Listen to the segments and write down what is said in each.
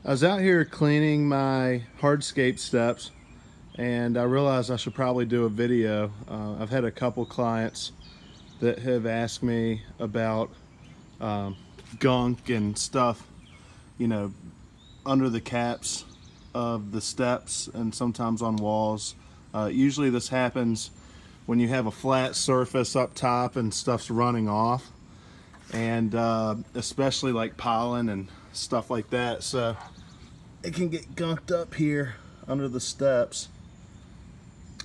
I was out here cleaning my hardscape steps and I realized I should probably do a video. I've had a couple clients that have asked me about gunk and stuff, you know, under the caps of the steps and sometimes on walls. Usually this happens when you have a flat surface up top and stuff's running off, and especially like pollen and stuff like that. So it can get gunked up here under the steps.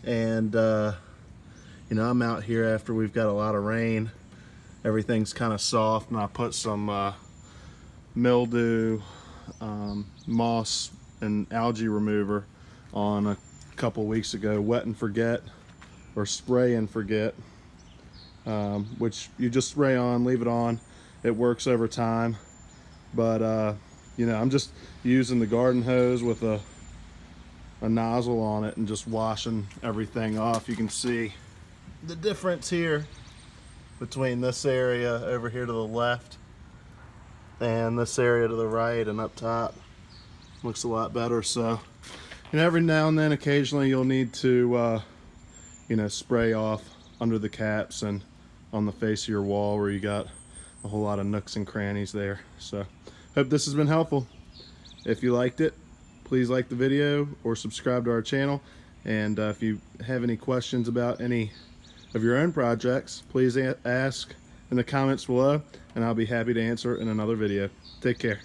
And you know, I'm out here after we've got a lot of rain. Everything's kind of soft, and I put some mildew, moss and algae remover on a couple weeks ago. Wet and forget, or spray and forget, which you just spray on, leave it on. It works over time. But you know, I'm just using the garden hose with a nozzle on it and just washing everything off. You can see the difference here between this area over here to the left and this area to the right and up top. Looks a lot better. So, and every now and then, occasionally, you'll need to you know, spray off under the caps and on the face of your wall where you got a whole lot of nooks and crannies there. So hope this has been helpful. If you liked it, please like the video or subscribe to our channel. And if you have any questions about any of your own projects, please ask in the comments below, and I'll be happy to answer in another video. Take care.